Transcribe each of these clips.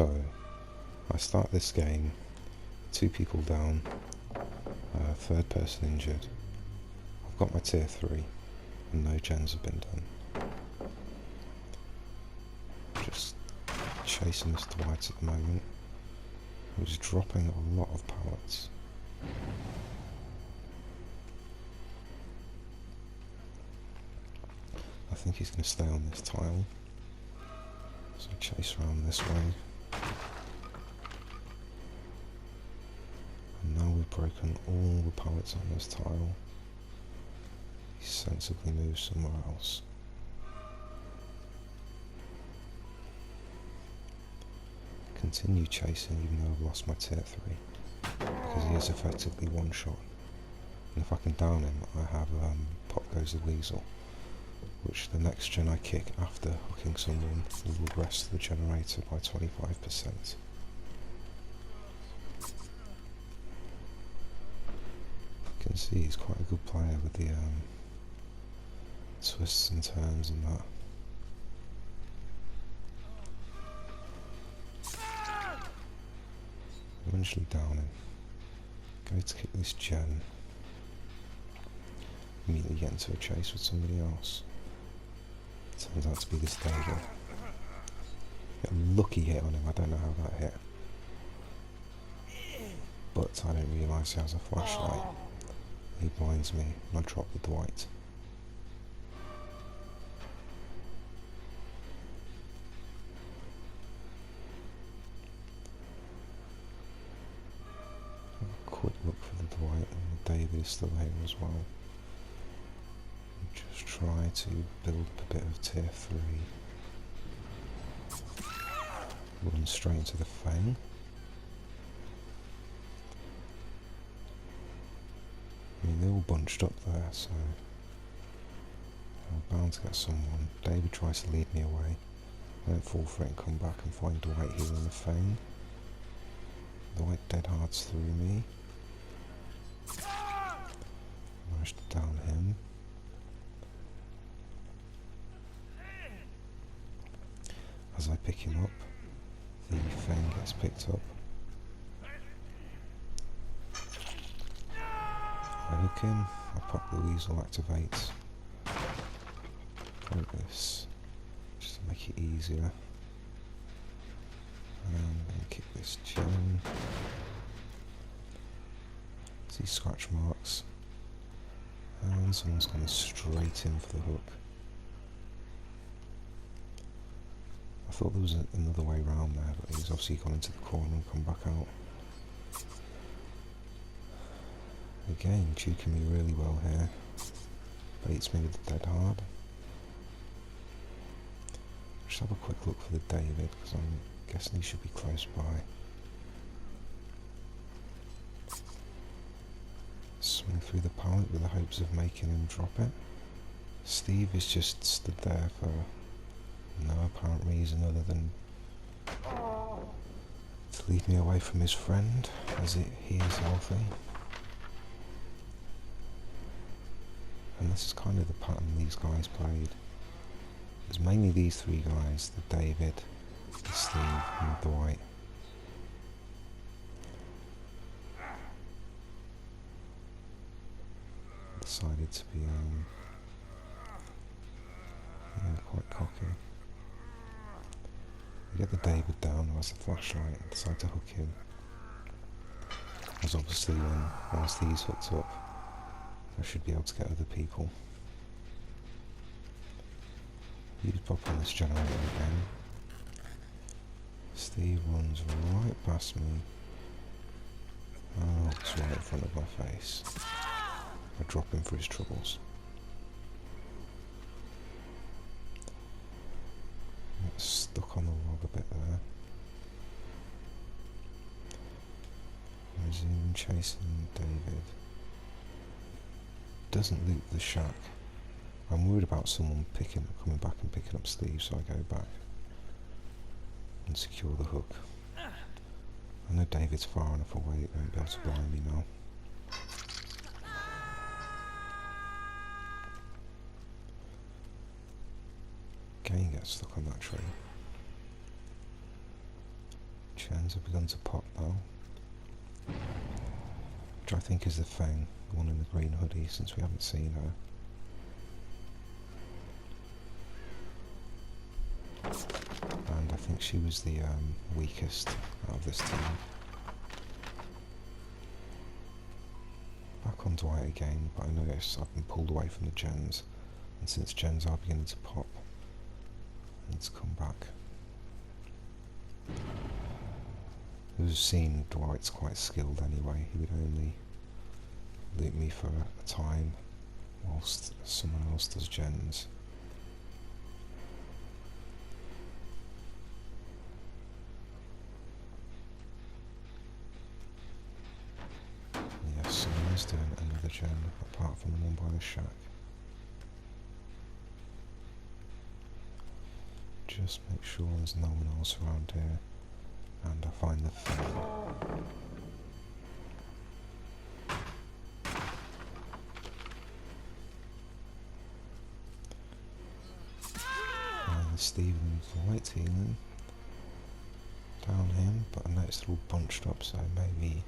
So, I start this game, 2 people down, third person injured. I've got my tier 3, and no gens have been done. Just chasing this Dwight at the moment, who's dropping a lot of pallets. I think he's going to stay on this tile, so chase around this way. And now we've broken all the pallets on this tile. He sensibly moves somewhere else. Continue chasing even though I've lost my tier 3, because he is effectively one shot. And if I can down him, I have Pop Goes the Weasel, which the next gen I kick after hooking someone will regress the generator by 25%. You can see he's quite a good player with the twists and turns and that. Eventually down him. Go to kick this gen. Immediately get into a chase with somebody else. Turns out to be this David. Get a lucky hit on him, I don't know how that hit. But I didn't realise he has a flashlight. He blinds me and I drop the Dwight. Quick look for the Dwight, and David is still here as well. Just try to build a bit of tier 3. Run straight into the Fang. I mean, they're all bunched up there, so I'm bound to get someone. David tries to lead me away. I don't fall for it and come back and find Dwight here in the Fang. Dwight dead hards through me. Managed to down him. As I pick him up, the Fang gets picked up. I hook him, I pop the Weasel activates. Like this, just to make it easier. And then kick this gen. See scratch marks. And someone's gone straight in for the hook. I thought there was another way round there, but he's obviously gone into the corner and come back out. Again, juking me really well here. Baits me with the dead hard. Just have a quick look for the David, because I'm guessing he should be close by. Swing through the pallet with the hopes of making him drop it. Steve is just stood there for no apparent reason other than to lead me away from his friend, as he is healthy. And this is kind of the pattern these guys played. It's mainly these 3 guys, the David, the Steve and the Dwight. Decided to be quite cocky. We get the David down who has the flashlight and decide to hook him. As obviously once these hooked up, I should be able to get other people. He's popping this generator again. Steve runs right past me. Oh, it's right in front of my face. I drop him for his troubles. Get stuck on the log a bit there. Resume chasing David. Doesn't loot the shack. I'm worried about someone coming back and picking up Steve, so I go back and secure the hook. I know David's far enough away, it won't be able to blind me now. Again gets stuck on that tree. Gens have begun to pop now. Which I think is the Fang, the one in the green hoodie, since we haven't seen her. And I think she was the weakest out of this team. Back on Dwight again, but I notice I've been pulled away from the gens, and since gens are beginning to pop, I need to come back. We've seen Dwight's quite skilled anyway. He would only loot me for a time whilst someone else does gens. Yes, someone is doing another gen apart from the one by the shack. Just make sure there's no one else around here. And I find the thing. And Stephen's light healing. Down him, but I noticed they're all bunched up, so maybe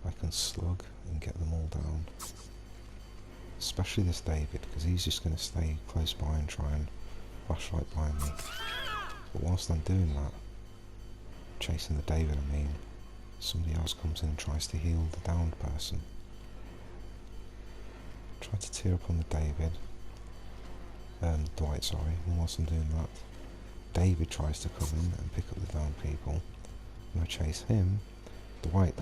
I can slug and get them all down. Especially this David, because he's just going to stay close by and try and flashlight behind me. But whilst I'm doing that, chasing the David, I mean, somebody else comes in and tries to heal the downed person. Try to tear up on the David, Dwight, sorry, and whilst I'm doing that, David tries to come in and pick up the downed people. When I chase him, Dwight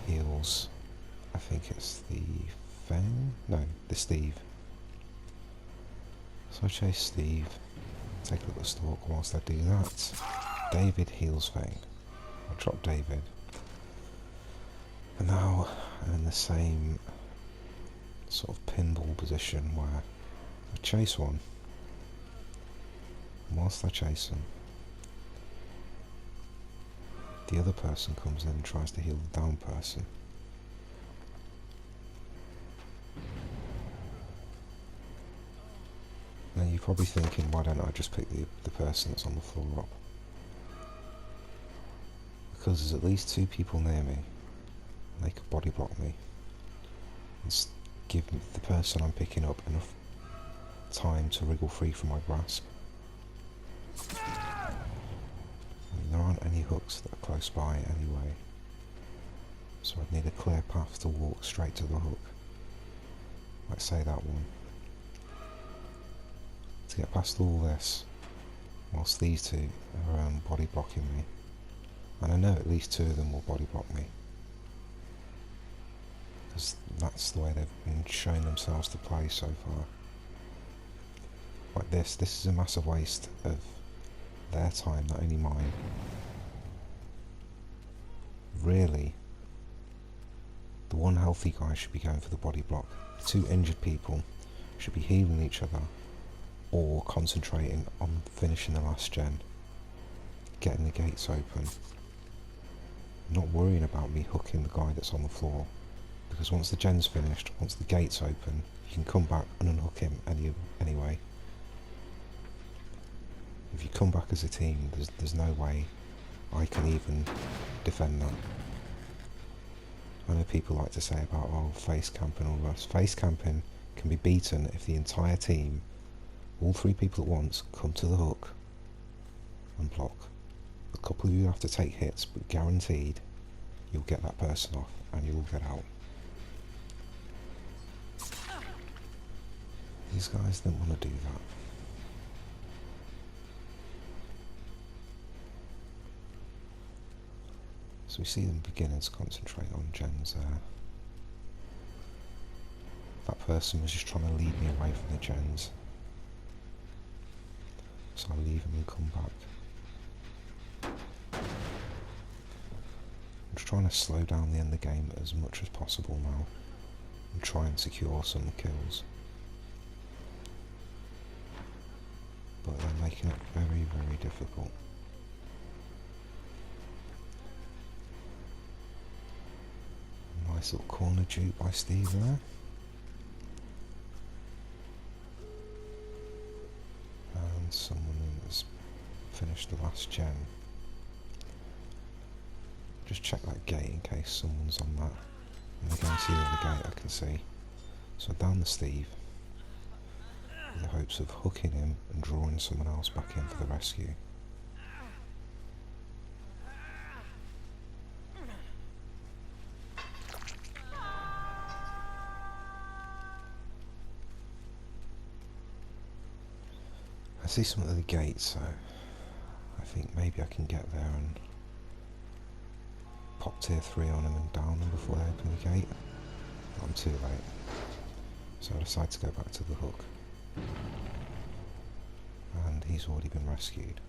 heals, I think it's the Fang? No, the Steve. So I chase Steve, take a little stalk whilst I do that. David heals Fang. I drop David. And now I'm in the same sort of pinball position where I chase one. And whilst I chase him, the other person comes in and tries to heal the down person. Now you're probably thinking, why don't I just pick the person that's on the floor up? Because there's at least two people near me, and they could body block me. And give the person I'm picking up enough time to wriggle free from my grasp. And there aren't any hooks that are close by anyway, so I'd need a clear path to walk straight to the hook. Like say that one. To get past all this, whilst these two are body blocking me. And I know at least two of them will body block me, because that's the way they've been showing themselves to play so far. Like this is a massive waste of their time, not only mine. Really, the one healthy guy should be going for the body block. The two injured people should be healing each other or concentrating on finishing the last gen, getting the gates open. Not worrying about me hooking the guy that's on the floor, because once the gen's finished, once the gate's open, you can come back and unhook him anyway. If you come back as a team, there's no way I can even defend that. I know people like to say about, oh, face camping and all that. Face camping can be beaten if the entire team, all three people at once, come to the hook and block. A couple of you have to take hits, but guaranteed you'll get that person off and you'll get out. These guys didn't want to do that. So we see them beginning to concentrate on gens there. That person was just trying to lead me away from the gens. So I leave him and come back. I'm just trying to slow down the end of the game as much as possible now and try and secure some kills. But they're making it very, very difficult. Nice little corner juke by Steve there. And someone has finished the last gen. just check that gate in case someone's on that. And they're going to the other gate I can see. So down the Steve, with the hopes of hooking him and drawing someone else back in for the rescue. I see some of the gates, so I think maybe I can get there and pop tier 3 on them and down them before they open the gate. But I'm too late, so I decide to go back to the hook. And he's already been rescued.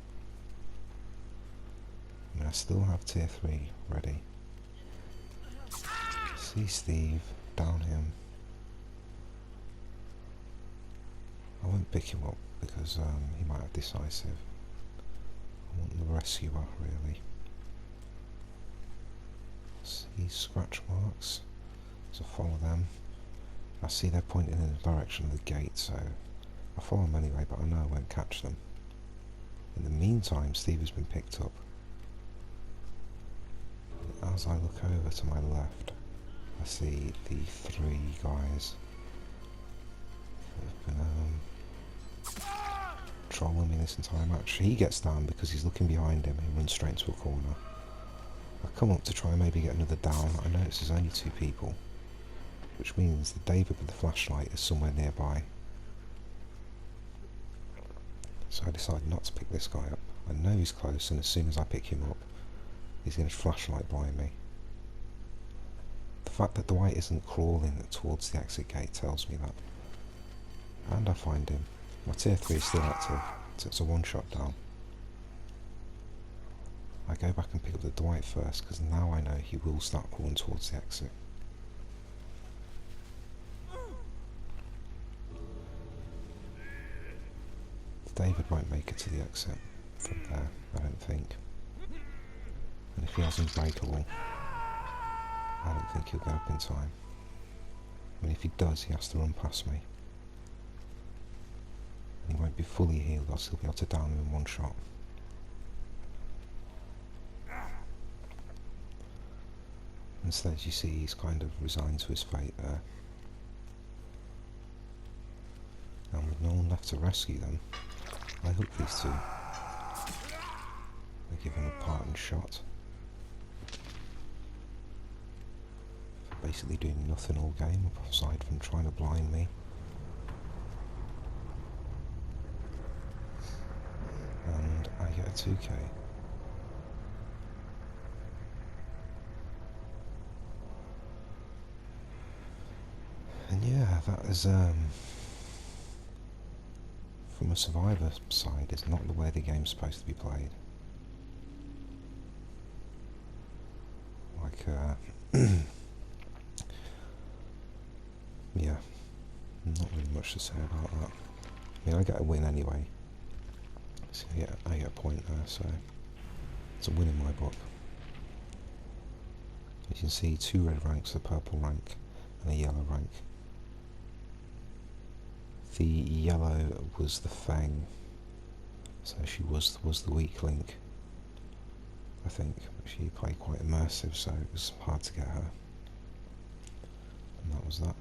I mean, I still have tier 3 ready. See Steve, down him. I won't pick him up because he might have decisive. I want the rescuer, really. See scratch marks, so follow them. I see they're pointing in the direction of the gate, so I follow them anyway, but I know I won't catch them. In the meantime, Steve has been picked up. As I look over to my left, I see the 3 guys who have been trolling me this entire match. He gets down because he's looking behind him and he runs straight into a corner. I come up to try and maybe get another down. I notice there's only 2 people, which means that David with the flashlight is somewhere nearby. So I decided not to pick this guy up. I know he's close, and as soon as I pick him up, he's going to flashlight blind me. The fact that Dwight isn't crawling towards the exit gate tells me that. And I find him. My tier 3 is still active, so it's a 1-shot down. I go back and pick up the Dwight first, because now I know he will start crawling towards the exit. David won't make it to the exit from there, I don't think. And if he has Unbreakable, I don't think he'll get up in time. I mean, if he does, he has to run past me. And he won't be fully healed, else he'll be able to down him in 1 shot. Instead, you see, he's kind of resigned to his fate there. And with no one left to rescue them, I hook these 2. They give him a parting shot. For basically doing nothing all game, aside from trying to blind me. And I get a 2k. And yeah, that is, from a survivor side, is not the way the game's supposed to be played. Like, yeah, not really much to say about that. I mean, I get a win anyway. So yeah, I get a point there, so it's a win in my book. You can see 2 red ranks, a purple rank, and a yellow rank. The yellow was the Fang, so she was the weak link, I think. She played quite immersive, so it was hard to get her. And that was that.